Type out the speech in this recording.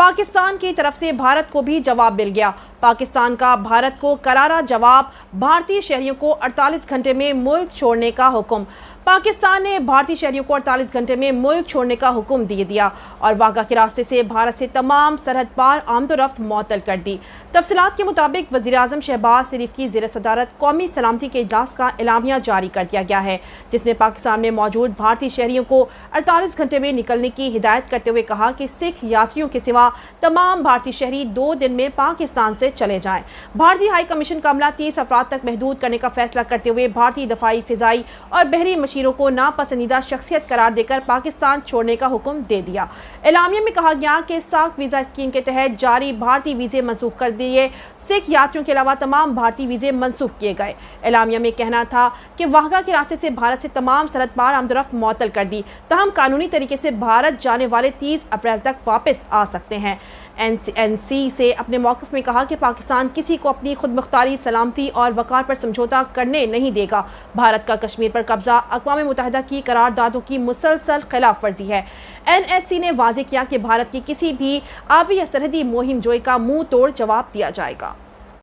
पाकिस्तान की तरफ से भारत को भी जवाब मिल गया। पाकिस्तान का भारत को करारा जवाब, भारतीय शहरियों को 48 घंटे में मुल्क छोड़ने का हुक्म। पाकिस्तान ने भारतीय शहरियों को 48 घंटे में मुल्क छोड़ने का हुक्म दे दिया और वाघा के रास्ते से भारत से तमाम सरहद पार आमदोरफ्त मुअत्तल कर दी। तफसीलात के मुताबिक वज़ीर-ए-आज़म शहबाज शरीफ की ज़ेर सदारत कौमी सलामती के इजलास का एलामिया जारी कर दिया गया है, जिसमें पाकिस्तान में मौजूद भारतीय शहरियों को 48 घंटे में निकलने की हिदायत करते हुए कहा कि सिख यात्रियों के सिवा तमाम भारतीय शहरी 2 दिन में पाकिस्तान से चले जाएं। भारतीय हाई कमीशन का अमला 30 अफराद तक महदूद करने का फैसला करते हुए भारतीय दफाई, फिजाई और बहरी मशीरों को नापसंदीदा शख्सियत करार देकर पाकिस्तान छोड़ने का हुक्म दे दिया। एलामिया में कहा गया कि साख वीज़ा स्कीम के तहत जारी भारतीय वीज़े मनसूख कर दिए, सिख यात्रियों के अलावा तमाम भारतीय वीज़े मनसूख किए गए। एलामिया में कहना था कि वाघा के रास्ते से भारत से तमाम सरहद पार आमदोरफ्त मुअत्तल कर दी, तहम कानूनी तरीके से भारत जाने वाले 30 अप्रैल तक वापस आ सकते हैं। एनसी से अपने मौक़िफ़ में कहा कि पाकिस्तान किसी को अपनी खुद मुख्तारी, सलामती और वक़ार पर समझौता करने नहीं देगा। भारत का कश्मीर पर कब्ज़ा अक़वाम मुत्तहिदा की करारदादों की मुसलसल खिलाफ वर्जी है। NSC ने वाज़ेह किया कि भारत की किसी भी आबी या सरहदी मुहिम जोई का मुंह तोड़ जवाब दिया जाएगा।